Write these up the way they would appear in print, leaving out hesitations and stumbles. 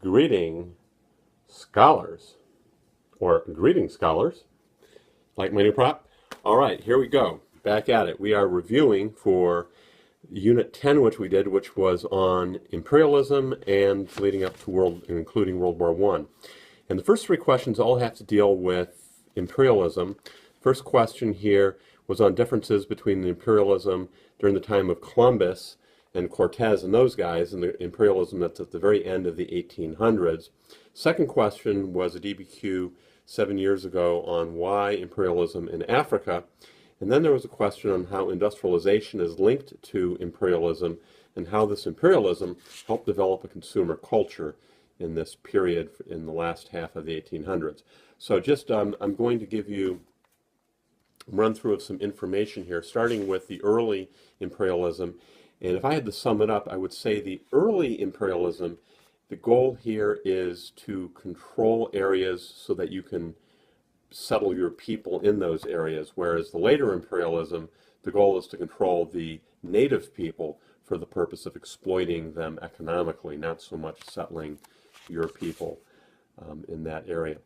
Greeting scholars, or greeting scholars. Like my new prop? All right, here we go. Back at it. We are reviewing for Unit 10, which we did, which was on imperialism and leading up to including World War I. And the first three questions all have to deal with imperialism. First question here was on differences between the imperialism during the time of Columbus and Cortez and those guys, and the imperialism that's at the very end of the 1800s. Second question was a DBQ 7 years ago on why imperialism in Africa. And then there was a question on how industrialization is linked to imperialism and how this imperialism helped develop a consumer culture in this period in the last half of the 1800s. So just I'm going to give you a run through of some information here, starting with the early imperialism. And if I had to sum it up, I would say the early imperialism, the goal here is to control areas so that you can settle your people in those areas, whereas the later imperialism, the goal is to control the native people for the purpose of exploiting them economically, not so much settling your people in that area.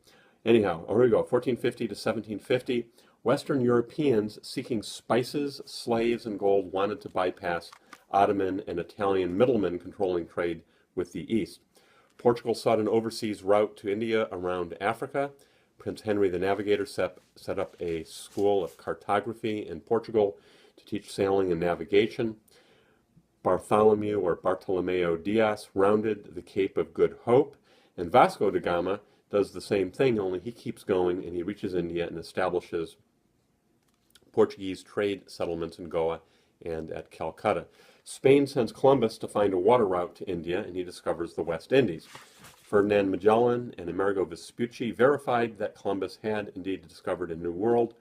Anyhow, here we go, 1450 to 1750. Western Europeans seeking spices, slaves, and gold wanted to bypass Ottoman and Italian middlemen controlling trade with the East. Portugal sought an overseas route to India around Africa. Prince Henry the Navigator set up a school of cartography in Portugal to teach sailing and navigation. Bartolomeo Diaz rounded the Cape of Good Hope, and Vasco da Gama does the same thing, only he keeps going and he reaches India and establishes Portuguese trade settlements in Goa and at Calcutta. Spain sends Columbus to find a water route to India, and he discovers the West Indies. Ferdinand Magellan and Amerigo Vespucci verified that Columbus had indeed discovered a new world.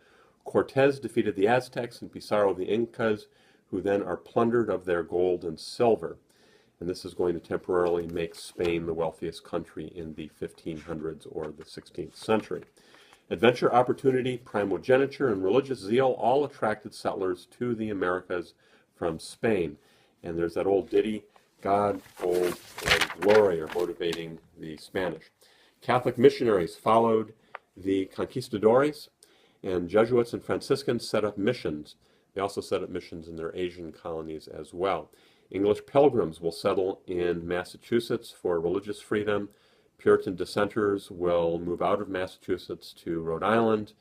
Cortez defeated the Aztecs and Pizarro the Incas, who then are plundered of their gold and silver. And this is going to temporarily make Spain the wealthiest country in the 1500s or the 16th century. Adventure, opportunity, primogeniture, and religious zeal all attracted settlers to the Americas from Spain. And there's that old ditty, God, gold, and glory are motivating the Spanish. Catholic missionaries followed the conquistadores, and Jesuits and Franciscans set up missions. They also set up missions in their Asian colonies as well. English pilgrims will settle in Massachusetts for religious freedom. Puritan dissenters will move out of Massachusetts to Rhode Island,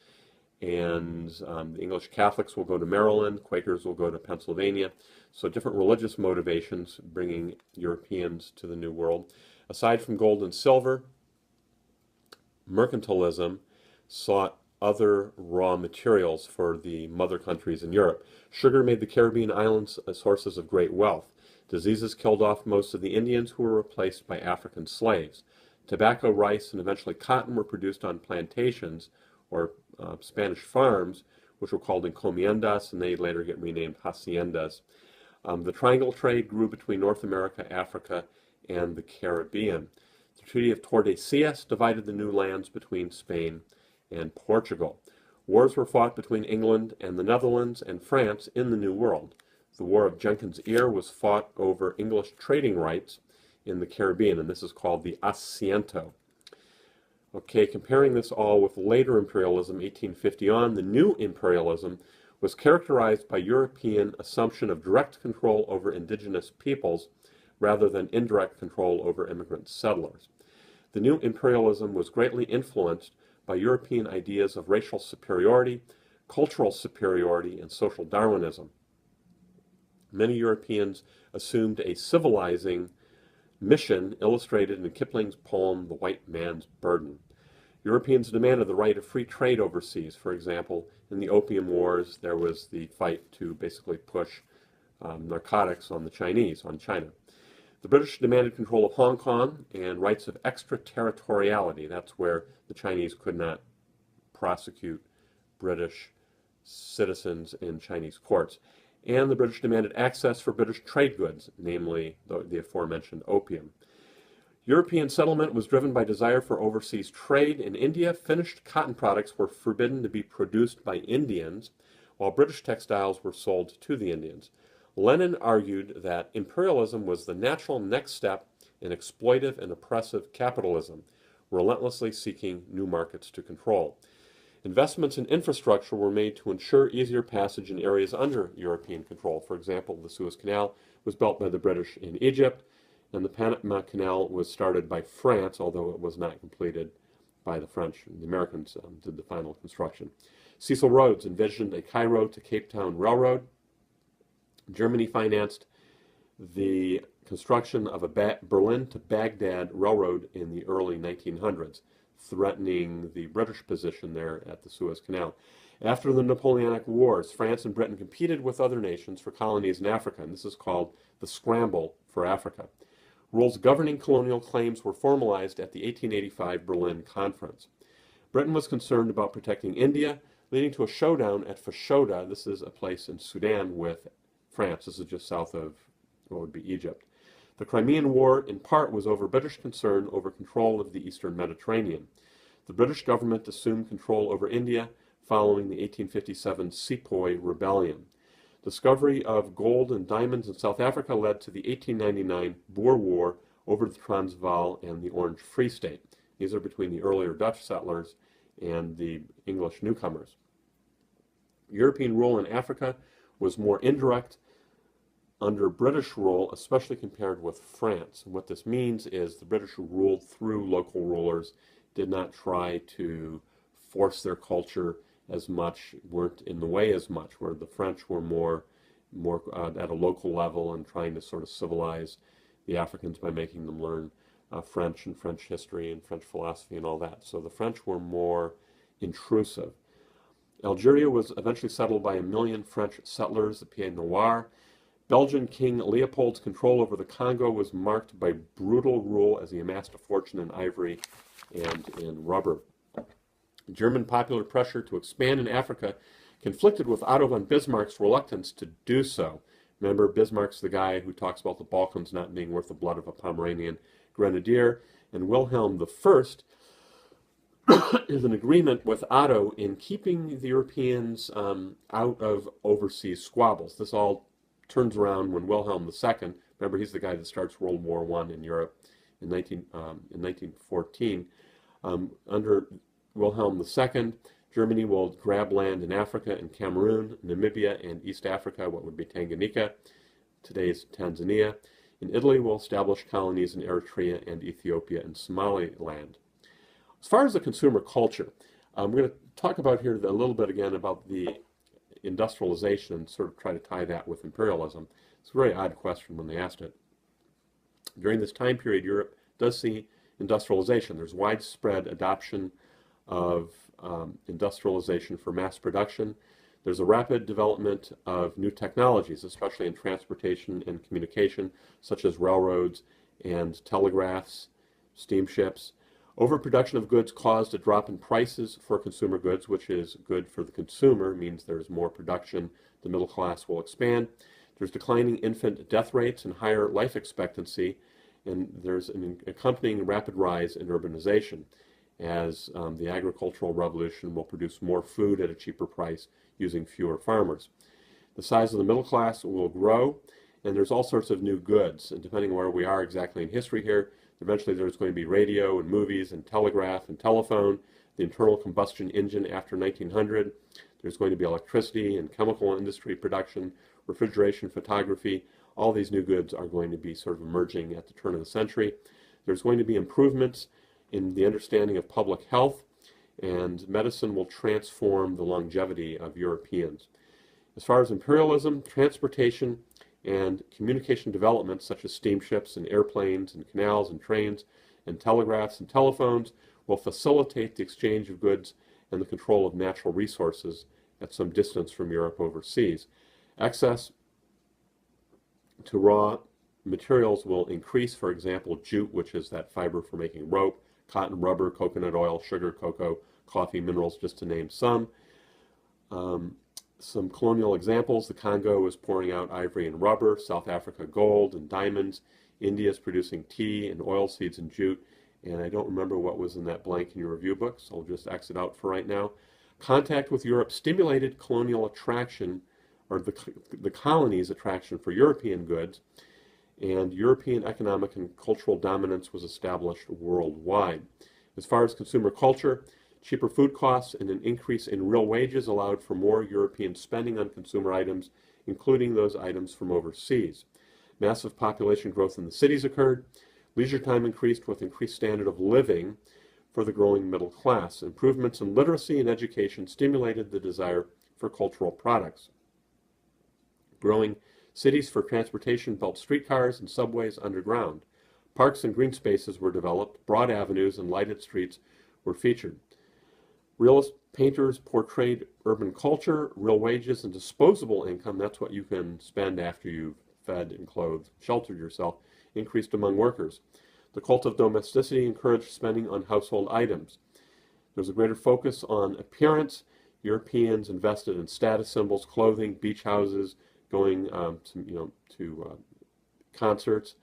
and the English Catholics will go to Maryland, Quakers will go to Pennsylvania. So different religious motivations bringing Europeans to the New World. Aside from gold and silver, mercantilism sought other raw materials for the mother countries in Europe. Sugar made the Caribbean islands sources of great wealth. Diseases killed off most of the Indians, who were replaced by African slaves. Tobacco, rice, and eventually cotton were produced on plantations or Spanish farms, which were called encomiendas, and they later get renamed haciendas. The triangle trade grew between North America, Africa, and the Caribbean. The Treaty of Tordesillas divided the new lands between Spain and Portugal. Wars were fought between England and the Netherlands and France in the New World. The War of Jenkins' Ear was fought over English trading rights in the Caribbean, and this is called the Asiento. Okay, comparing this all with later imperialism, 1850 on, the new imperialism was characterized by European assumption of direct control over indigenous peoples rather than indirect control over immigrant settlers. The new imperialism was greatly influenced by European ideas of racial superiority, cultural superiority, and social Darwinism. Many Europeans assumed a civilizing mission illustrated in Kipling's poem, The White Man's Burden. Europeans demanded the right of free trade overseas. For example, in the Opium Wars, there was the fight to basically push narcotics on the Chinese, on China. The British demanded control of Hong Kong and rights of extraterritoriality. That's where the Chinese could not prosecute British citizens in Chinese courts. And the British demanded access for British trade goods, namely the aforementioned opium. European settlement was driven by desire for overseas trade. In India, finished cotton products were forbidden to be produced by Indians, while British textiles were sold to the Indians. Lenin argued that imperialism was the natural next step an exploitive and oppressive capitalism, relentlessly seeking new markets to control. Investments in infrastructure were made to ensure easier passage in areas under European control. For example, the Suez Canal was built by the British in Egypt, and the Panama Canal was started by France, although it was not completed by the French. The Americans did the final construction. Cecil Rhodes envisioned a Cairo to Cape Town railroad. Germany financed the construction of a Berlin to Baghdad railroad in the early 1900s, threatening the British position there at the Suez Canal. After the Napoleonic Wars, France and Britain competed with other nations for colonies in Africa, and this is called the Scramble for Africa. Rules governing colonial claims were formalized at the 1885 Berlin Conference. Britain was concerned about protecting India, leading to a showdown at Fashoda. This is a place in Sudan with France. This is just south of what would be Egypt. The Crimean War, in part, was over British concern over control of the eastern Mediterranean. The British government assumed control over India following the 1857 Sepoy Rebellion. Discovery of gold and diamonds in South Africa led to the 1899 Boer War over the Transvaal and the Orange Free State. These are between the earlier Dutch settlers and the English newcomers. European rule in Africa was more indirect under British rule, especially compared with France. And what this means is the British ruled through local rulers, did not try to force their culture as much, weren't in the way as much, where the French were more at a local level and trying to sort of civilize the Africans by making them learn French and French history and French philosophy and all that. So the French were more intrusive. Algeria was eventually settled by 1 million French settlers, the Pied Noir. Belgian King Leopold's control over the Congo was marked by brutal rule as he amassed a fortune in ivory and in rubber. German popular pressure to expand in Africa conflicted with Otto von Bismarck's reluctance to do so. Remember, Bismarck's the guy who talks about the Balkans not being worth the blood of a Pomeranian grenadier, and Wilhelm I is an agreement with Otto in keeping the Europeans out of overseas squabbles. This all turns around when Wilhelm II, remember he's the guy that starts World War I in Europe in 1914, under Wilhelm II, Germany will grab land in Africa and Cameroon, Namibia, and East Africa, what would be Tanganyika, today's Tanzania. And Italy will establish colonies in Eritrea and Ethiopia and Somaliland. As far as the consumer culture, we're going to talk about here a little bit again about the industrialization and sort of try to tie that with imperialism. It's a very odd question when they asked it. During this time period, Europe does see industrialization. There's widespread adoption of industrialization for mass production. There's a rapid development of new technologies, especially in transportation and communication, such as railroads and telegraphs, steamships. Overproduction of goods caused a drop in prices for consumer goods, which is good for the consumer, means there's more production, the middle class will expand. There's declining infant death rates and higher life expectancy, and there's an accompanying rapid rise in urbanization, as the agricultural revolution will produce more food at a cheaper price using fewer farmers. The size of the middle class will grow, and there's all sorts of new goods, and depending on where we are exactly in history here, eventually there's going to be radio and movies and telegraph and telephone, the internal combustion engine after 1900. There's going to be electricity and chemical industry production, refrigeration, photography. All these new goods are going to be sort of emerging at the turn of the century. There's going to be improvements in the understanding of public health, and medicine will transform the longevity of Europeans. As far as imperialism, transportation and communication developments such as steamships and airplanes and canals and trains and telegraphs and telephones will facilitate the exchange of goods and the control of natural resources at some distance from Europe overseas. Access to raw materials will increase, for example, jute, which is that fiber for making rope, cotton, rubber, coconut oil, sugar, cocoa, coffee, minerals, just to name some. Some colonial examples: the Congo is pouring out ivory and rubber, South Africa gold and diamonds, India is producing tea and oil seeds and jute, and I don't remember what was in that blank in your review book, so I'll just exit out for right now. Contact with Europe stimulated colonial attraction, or the colonies' attraction for European goods, and European economic and cultural dominance was established worldwide. As far as consumer culture, cheaper food costs and an increase in real wages allowed for more European spending on consumer items, including those items from overseas. Massive population growth in the cities occurred. Leisure time increased with increased standard of living for the growing middle class. Improvements in literacy and education stimulated the desire for cultural products. Growing cities for transportation built streetcars and subways underground. Parks and green spaces were developed. Broad avenues and lighted streets were featured. Realist painters portrayed urban culture, real wages, and disposable income, that's what you can spend after you've fed and clothed, sheltered yourself, increased among workers. The cult of domesticity encouraged spending on household items. There was a greater focus on appearance. Europeans invested in status symbols, clothing, beach houses, going to concerts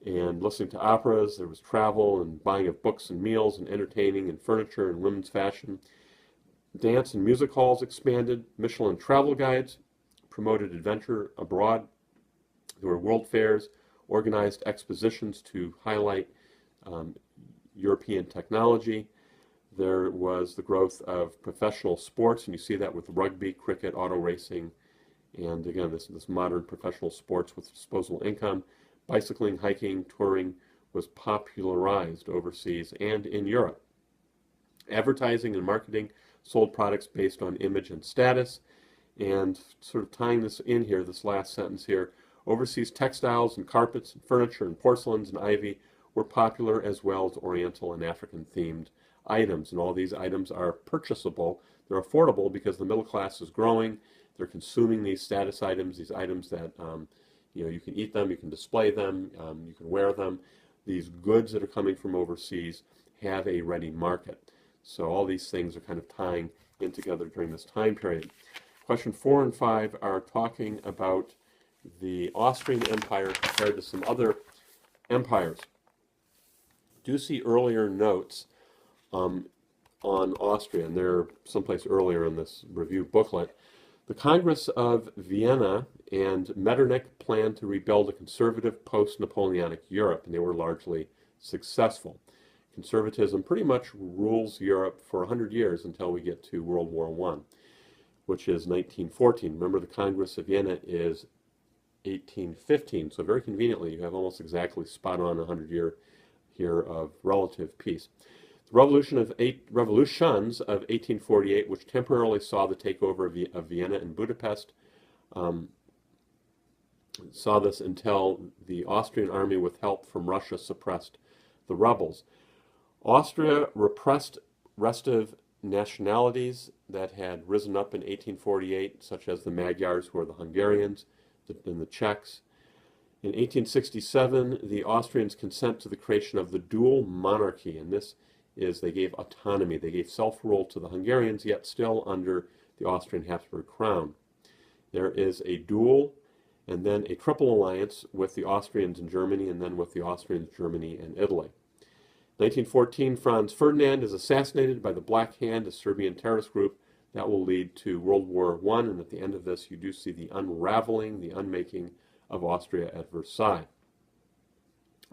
and listening to operas. There was travel and buying of books and meals and entertaining and furniture and women's fashion. Dance and music halls expanded. Michelin travel guides promoted adventure abroad. There were world fairs, organized expositions to highlight European technology. There was the growth of professional sports, and you see that with rugby, cricket, auto racing, and again, this modern professional sports with disposable income. Bicycling, hiking, touring was popularized overseas and in Europe. Advertising and marketing sold products based on image and status. And sort of tying this in here, this last sentence here, overseas textiles and carpets and furniture and porcelains and ivy were popular, as well as Oriental and African themed items. And all these items are purchasable. They're affordable because the middle class is growing. They're consuming these status items, these items that you can eat them, you can display them, you can wear them. These goods that are coming from overseas have a ready market. So all these things are kind of tying in together during this time period. Question 4 and 5 are talking about the Austrian Empire compared to some other empires. Do see earlier notes on Austria, and they're someplace earlier in this review booklet. The Congress of Vienna and Metternich planned to rebuild a conservative post-Napoleonic Europe, and they were largely successful. Conservatism pretty much rules Europe for 100 years until we get to World War I, which is 1914. Remember, the Congress of Vienna is 1815, so very conveniently you have almost exactly spot on 100 year here of relative peace. The revolutions of 1848, which temporarily saw the takeover of Vienna and Budapest, saw this until the Austrian army, with help from Russia, suppressed the rebels. Austria repressed restive nationalities that had risen up in 1848, such as the Magyars, who are the Hungarians, and the Czechs. In 1867, the Austrians consent to the creation of the dual monarchy, and this is they gave autonomy, they gave self-rule to the Hungarians, yet still under the Austrian Habsburg crown. There is a dual and then a triple alliance with the Austrians in Germany, and then with the Austrians, Germany, and Italy. 1914, Franz Ferdinand is assassinated by the Black Hand, a Serbian terrorist group. That will lead to World War I, and at the end of this, you do see the unraveling, the unmaking of Austria at Versailles.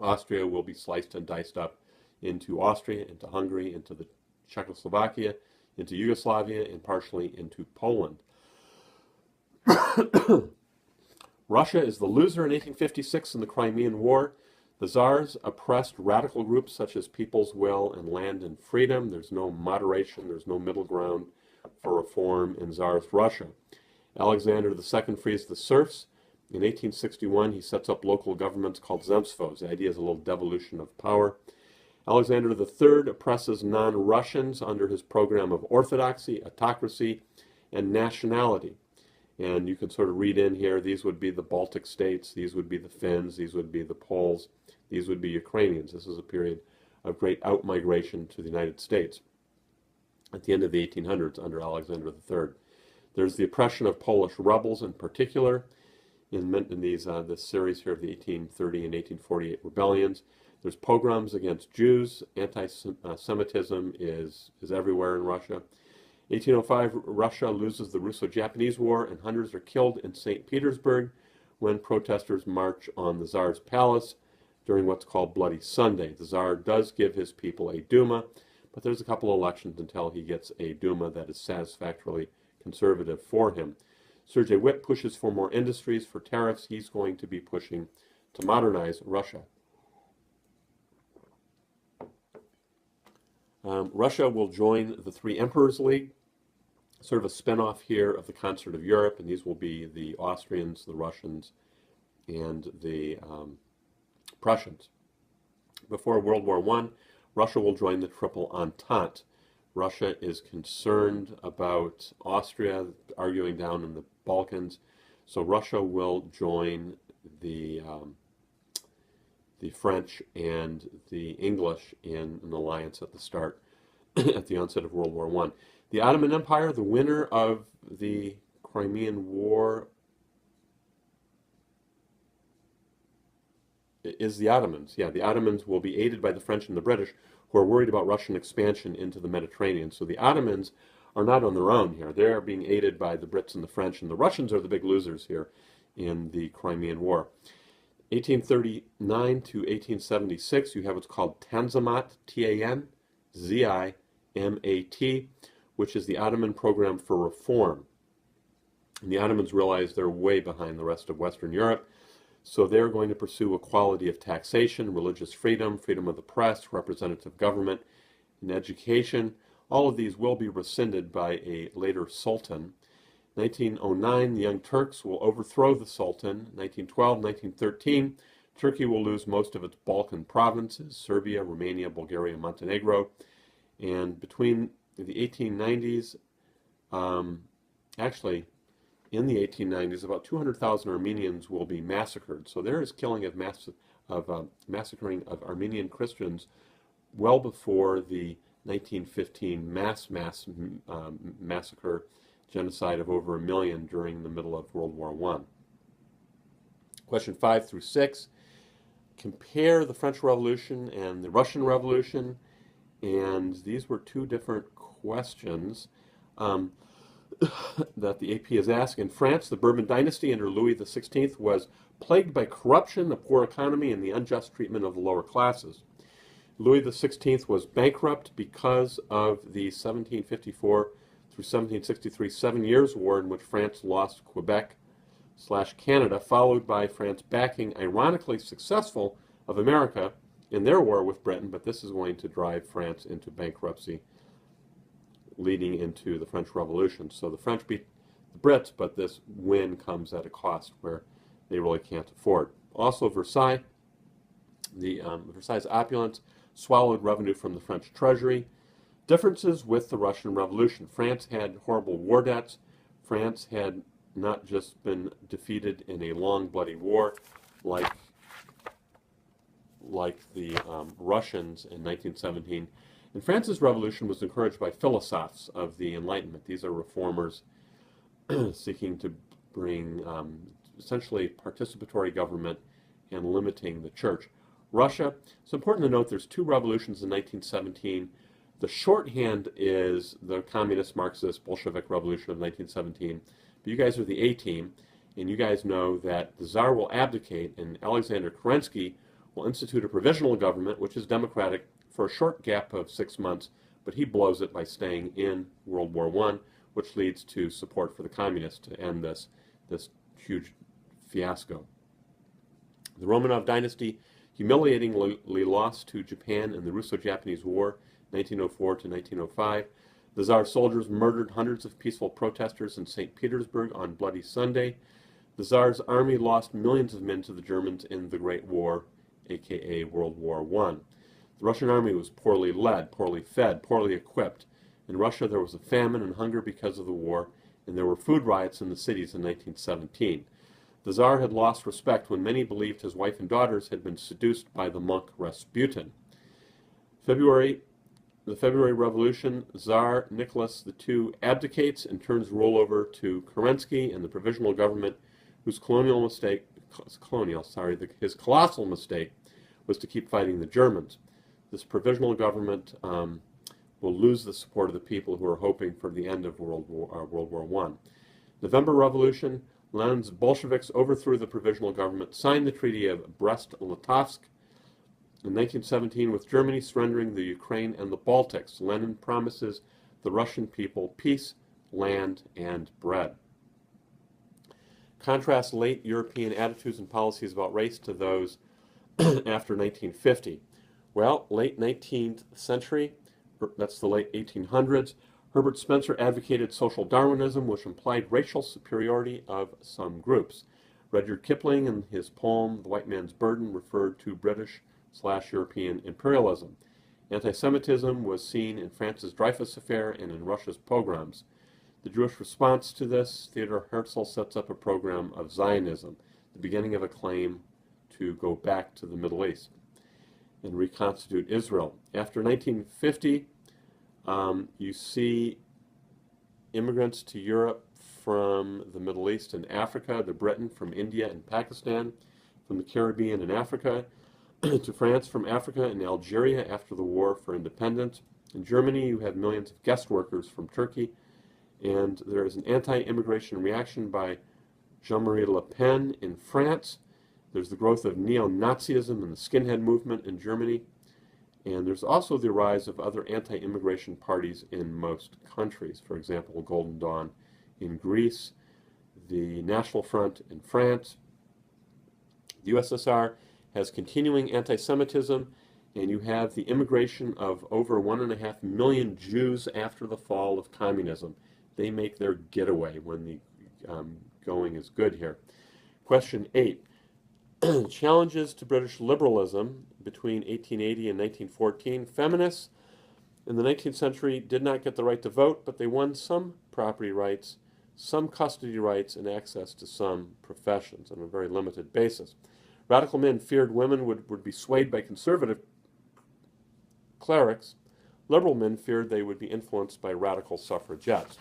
Austria will be sliced and diced up into Austria, into Hungary, into the Czechoslovakia, into Yugoslavia, and partially into Poland. Russia is the loser in 1856 in the Crimean War. The Tsars oppressed radical groups such as People's Will and Land and Freedom. There's no moderation, there's no middle ground for reform in Tsarist Russia. Alexander II frees the serfs. In 1861, he sets up local governments called zemstvos. The idea is a little devolution of power. Alexander III oppresses non-Russians under his program of orthodoxy, autocracy, and nationality. And you can sort of read in here, these would be the Baltic states, these would be the Finns, these would be the Poles, these would be Ukrainians. This is a period of great out-migration to the United States at the end of the 1800s under Alexander III. There's the oppression of Polish rebels in particular in this series here of the 1830 and 1848 rebellions. There's pogroms against Jews. Anti-Semitism is everywhere in Russia. 1805, Russia loses the Russo-Japanese War, and hundreds are killed in St. Petersburg, when protesters march on the Tsar's palace during what's called Bloody Sunday. The Tsar does give his people a Duma, but there's a couple elections until he gets a Duma that is satisfactorily conservative for him. Sergei Witt pushes for more industries, for tariffs. He's going to be pushing to modernize Russia. Russia will join the Three Emperors League, sort of a spin-off here of the Concert of Europe, and these will be the Austrians, the Russians, and the Prussians. Before World War I, Russia will join the Triple Entente. Russia is concerned about Austria arguing down in the Balkans, so Russia will join the French and the English in an alliance at the start, at the onset of World War I. The Ottoman Empire, the winner of the Crimean War, is the Ottomans. Yeah, the Ottomans will be aided by the French and the British, who are worried about Russian expansion into the Mediterranean. So the Ottomans are not on their own here. They're being aided by the Brits and the French, and the Russians are the big losers here in the Crimean War. 1839 to 1876, you have what's called Tanzimat, T-A-N-Z-I-M-A-T, which is the Ottoman program for reform. And the Ottomans realize they're way behind the rest of Western Europe, so they're going to pursue equality of taxation, religious freedom, freedom of the press, representative government, and education. All of these will be rescinded by a later sultan. 1909, the Young Turks will overthrow the Sultan. 1912, 1913, Turkey will lose most of its Balkan provinces, Serbia, Romania, Bulgaria, Montenegro. And between the 1890s, actually, in the 1890s, about 200,000 Armenians will be massacred. So there is killing of massacring of Armenian Christians well before the 1915 massacre, genocide of over 1 million during the middle of World War I. Question 5 through 6. Compare the French Revolution and the Russian Revolution. And these were two different questions that the AP is asking. In France, the Bourbon dynasty under Louis XVI was plagued by corruption, a poor economy, and the unjust treatment of the lower classes. Louis XVI was bankrupt because of the 1754 through 1763 7 Years' War, in which France lost Quebec/Canada, followed by France backing, ironically successful, of America in their war with Britain, but this is going to drive France into bankruptcy, leading into the French Revolution. So the French beat the Brits, but this win comes at a cost where they really can't afford. Also, Versailles, the Versailles opulence swallowed revenue from the French treasury. Differences with the Russian Revolution. France had horrible war debts. France had not just been defeated in a long, bloody war like the Russians in 1917. And France's revolution was encouraged by philosophers of the Enlightenment. These are reformers seeking to bring essentially participatory government and limiting the church. Russia, it's important to note there's two revolutions in 1917. The shorthand is the communist Marxist Bolshevik Revolution of 1917, but you guys are the A team, and you guys know that the Tsar will abdicate and Alexander Kerensky will institute a provisional government, which is democratic, for a short gap of 6 months, but he blows it by staying in World War I, which leads to support for the communists to end this huge fiasco. The Romanov dynasty humiliatingly lost to Japan in the Russo-Japanese War, 1904 to 1905. The Tsar soldiers murdered hundreds of peaceful protesters in St. Petersburg on Bloody Sunday. The Tsar's army lost millions of men to the Germans in the Great War, aka World War I. The Russian army was poorly led, poorly fed, poorly equipped. In Russia, there was a famine and hunger because of the war, and there were food riots in the cities in 1917. The Tsar had lost respect when many believed his wife and daughters had been seduced by the monk Rasputin. The February Revolution, Tsar Nicholas II abdicates and turns rule over to Kerensky and the provisional government, whose his colossal mistake was to keep fighting the Germans. This provisional government will lose the support of the people who are hoping for the end of World War I. November Revolution, Lenin's Bolsheviks overthrew the provisional government, signed the Treaty of Brest-Litovsk in 1917 with Germany surrendering the Ukraine and the Baltics. Lenin promises the Russian people peace, land, and bread. Contrast late European attitudes and policies about race to those after 1950. Well, late 19th century, that's the late 1800s, Herbert Spencer advocated social Darwinism, which implied racial superiority of some groups. Rudyard Kipling, in his poem The White Man's Burden, referred to British/European imperialism. Anti-Semitism was seen in France's Dreyfus Affair and in Russia's pogroms. The Jewish response to this, Theodor Herzl sets up a program of Zionism, the beginning of a claim to go back to the Middle East and reconstitute Israel. After 1950, you see immigrants to Europe from the Middle East and Africa, to Britain from India and Pakistan, from the Caribbean and Africa, to France from Africa and Algeria after the war for independence. In Germany, you have millions of guest workers from Turkey, and there is an anti-immigration reaction by Jean-Marie Le Pen in France. There's the growth of neo-Nazism and the skinhead movement in Germany. And there's also the rise of other anti-immigration parties in most countries. For example, Golden Dawn in Greece, the National Front in France. The USSR has continuing anti-Semitism, and you have the immigration of over 1.5 million Jews after the fall of communism. They make their getaway when the going is good here. Question 8. Challenges to British liberalism between 1880 and 1914. Feminists in the 19th century did not get the right to vote, but they won some property rights, some custody rights, and access to some professions on a very limited basis. Radical men feared women would be swayed by conservative clerics. Liberal men feared they would be influenced by radical suffragettes.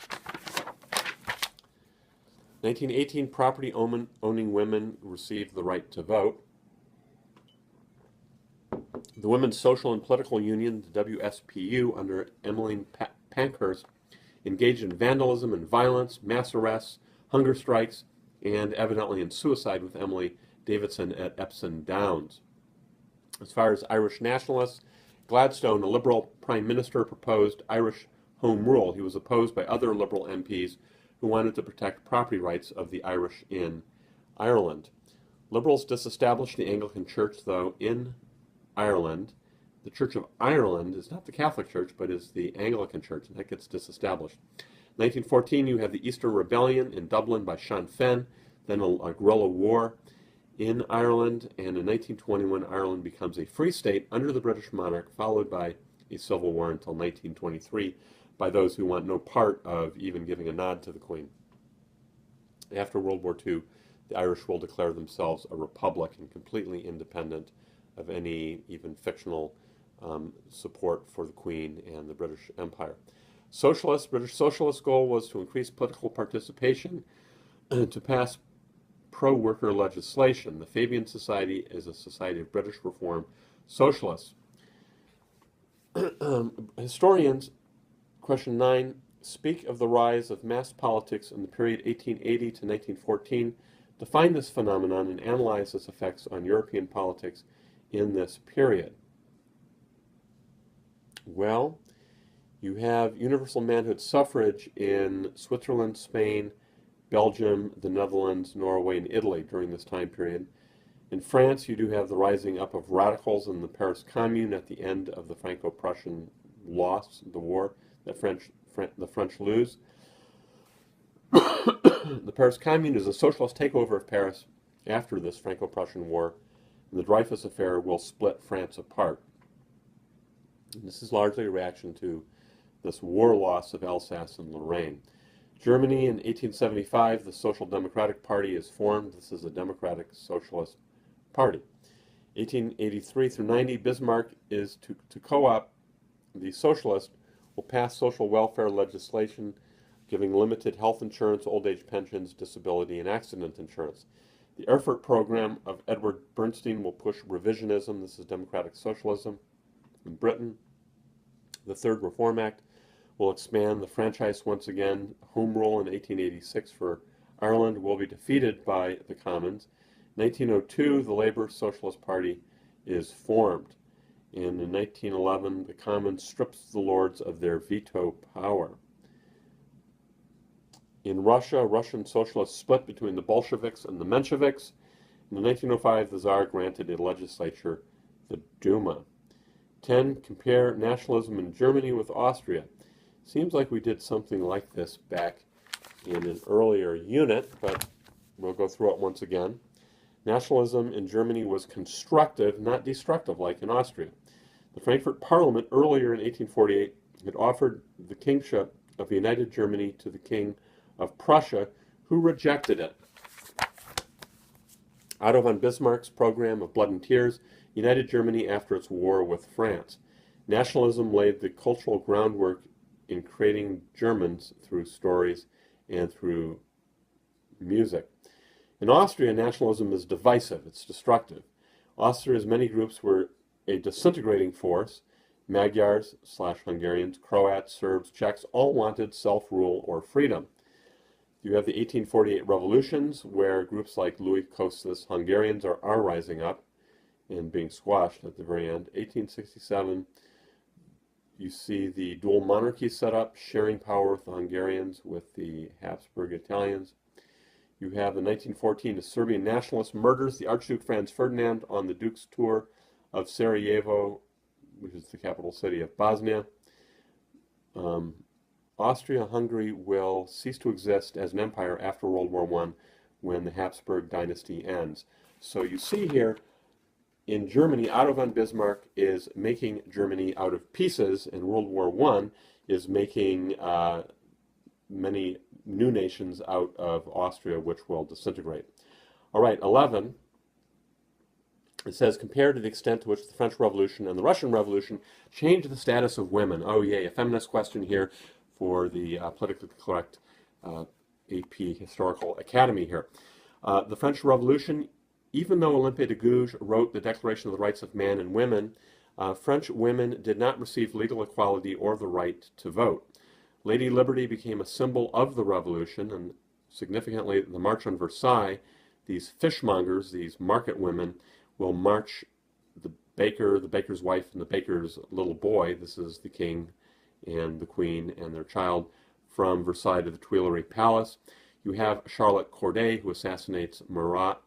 1918, property-owning women received the right to vote. The Women's Social and Political Union, the WSPU, under Emmeline Pankhurst, engaged in vandalism and violence, mass arrests, hunger strikes, and evidently in suicide with Emily Davidson at Epsom Downs. As far as Irish nationalists, Gladstone, a Liberal Prime Minister, proposed Irish Home Rule. He was opposed by other Liberal MPs who wanted to protect property rights of the Irish in Ireland. Liberals disestablished the Anglican Church, though, in Ireland. The Church of Ireland is not the Catholic Church, but is the Anglican Church, and that gets disestablished. In 1914, you have the Easter Rebellion in Dublin by Sinn Féin, then a guerrilla war in Ireland, and in 1921, Ireland becomes a free state under the British monarch, followed by a civil war until 1923 by those who want no part of even giving a nod to the Queen. After World War II, the Irish will declare themselves a republic and completely independent of any even fictional support for the Queen and the British Empire. British socialist goal was to increase political participation to pass pro-worker legislation. The Fabian Society is a society of British Reform Socialists. Historians, question 9, speak of the rise of mass politics in the period 1880 to 1914, define this phenomenon, and analyze its effects on European politics in this period. Well, you have universal manhood suffrage in Switzerland, Spain, Belgium, the Netherlands, Norway, and Italy during this time period. In France, you do have the rising up of radicals in the Paris Commune at the end of the Franco-Prussian loss, the war that the French lose. The Paris Commune is a socialist takeover of Paris after this Franco-Prussian war, and the Dreyfus Affair will split France apart. And this is largely a reaction to this war loss of Alsace and Lorraine. Germany in 1875, the Social Democratic Party is formed. This is a democratic socialist party. 1883 through 90, Bismarck is to co-opt the socialists will pass social welfare legislation giving limited health insurance, old age pensions, disability, and accident insurance. The Erfurt program of Edward Bernstein will push revisionism. This is democratic socialism. In Britain, the Third Reform Act will expand the franchise once again. Home Rule in 1886 for Ireland will be defeated by the Commons. 1902, the Labour Socialist Party is formed. And in 1911, the Commons strips the Lords of their veto power. In Russia, Russian socialists split between the Bolsheviks and the Mensheviks. In 1905, the Tsar granted a legislature, the Duma. 10. Compare nationalism in Germany with Austria. Seems like we did something like this back in an earlier unit, but we'll go through it once again. Nationalism in Germany was constructive, not destructive, like in Austria. The Frankfurt Parliament earlier in 1848 had offered the kingship of united Germany to the King of Prussia, who rejected it. Otto von Bismarck's program of blood and tears united Germany after its war with France. Nationalism laid the cultural groundwork in creating Germans through stories and through music. In Austria, nationalism is divisive, it's destructive. Austria's many groups were a disintegrating force. Magyars/Hungarians, Croats, Serbs, Czechs all wanted self-rule or freedom. You have the 1848 revolutions, where groups like Louis Kossuth's Hungarians are rising up and being squashed at the very end. 1867, you see the dual monarchy set up, sharing power with the Hungarians, with the Habsburg Italians. You have in 1914, a Serbian nationalist murders the Archduke Franz Ferdinand on the Duke's tour of Sarajevo, which is the capital city of Bosnia. Austria-Hungary will cease to exist as an empire after World War I, when the Habsburg dynasty ends. So you see here, in Germany, Otto von Bismarck is making Germany out of pieces, and World War I is making many new nations out of Austria, which will disintegrate. All right, 11. It says, compared to the extent to which the French Revolution and the Russian Revolution changed the status of women. Oh, yay, a feminist question here for the politically correct AP Historical Academy here. The French Revolution, even though Olympe de Gouges wrote the Declaration of the Rights of Man and Women, French women did not receive legal equality or the right to vote. Lady Liberty became a symbol of the revolution, and significantly, the March on Versailles, these fishmongers, these market women, will march the baker, the baker's wife, and the baker's little boy, this is the king and the queen and their child, from Versailles to the Tuileries Palace. You have Charlotte Corday, who assassinates Marat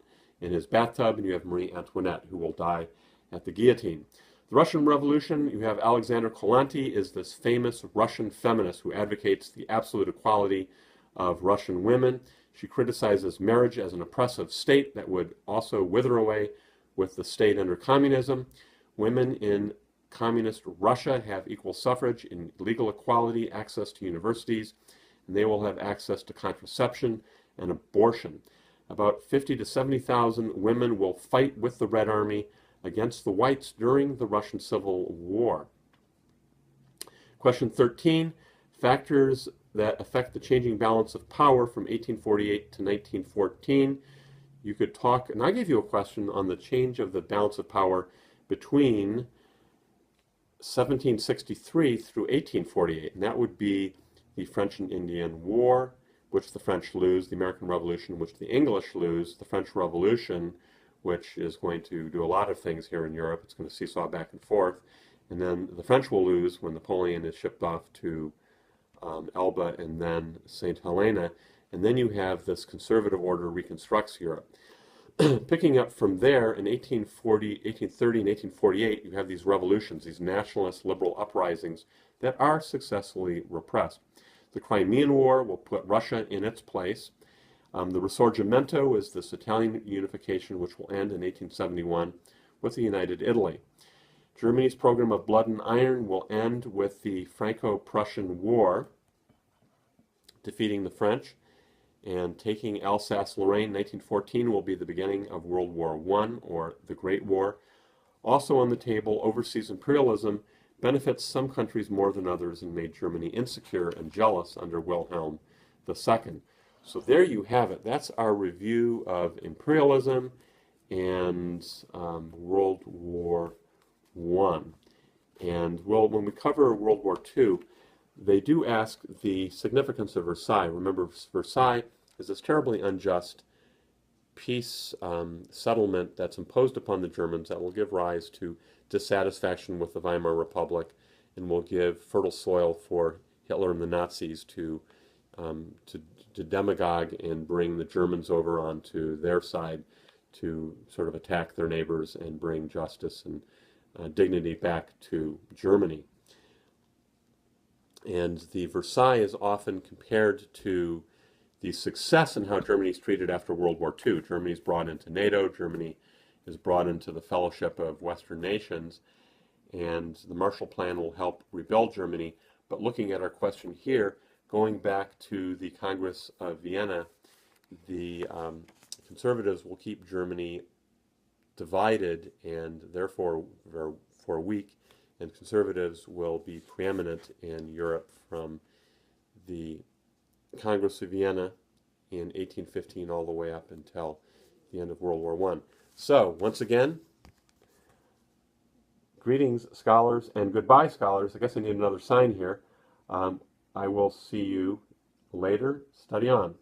in his bathtub, and you have Marie Antoinette, who will die at the guillotine. The Russian Revolution, you have Alexander Kolanyi, is this famous Russian feminist who advocates the absolute equality of Russian women. She criticizes marriage as an oppressive state that would also wither away with the state under communism. Women in communist Russia have equal suffrage and legal equality, access to universities, and they will have access to contraception and abortion. About 50 to 70,000 women will fight with the Red Army against the whites during the Russian Civil War. Question 13, factors that affect the changing balance of power from 1848 to 1914. You could talk, and I gave you a question on the change of the balance of power between 1763 through 1848, and that would be the French and Indian War, which the French lose, the American Revolution, which the English lose, the French Revolution, which is going to do a lot of things here in Europe. It's going to seesaw back and forth, and then the French will lose when Napoleon is shipped off to Elba and then St. Helena, and then you have this conservative order reconstructs Europe. Picking up from there, in 1830 and 1848, you have these revolutions, these nationalist liberal uprisings that are successfully repressed. The Crimean War will put Russia in its place. The Risorgimento is this Italian unification, which will end in 1871 with the United Italy. Germany's program of blood and iron will end with the Franco-Prussian War, defeating the French and taking Alsace-Lorraine. 1914 will be the beginning of World War I, or the Great War. Also on the table, overseas imperialism benefits some countries more than others and made Germany insecure and jealous under Wilhelm II. So there you have it. That's our review of imperialism and World War I. And well, when we cover World War II, they do ask the significance of Versailles. Remember, Versailles is this terribly unjust peace settlement that's imposed upon the Germans that will give rise to dissatisfaction with the Weimar Republic and will give fertile soil for Hitler and the Nazis um, to, to demagogue and bring the Germans over onto their side to sort of attack their neighbors and bring justice and dignity back to Germany. And the Versailles is often compared to the success in how Germany is treated after World War II. Germany is brought into NATO, Germany is brought into the Fellowship of Western Nations, and the Marshall Plan will help rebuild Germany. But looking at our question here, going back to the Congress of Vienna, the conservatives will keep Germany divided and therefore for weak, and conservatives will be preeminent in Europe from the Congress of Vienna in 1815 all the way up until the end of World War I. So, once again, greetings, scholars, and goodbye, scholars. I guess I need another sign here. I will see you later. Study on.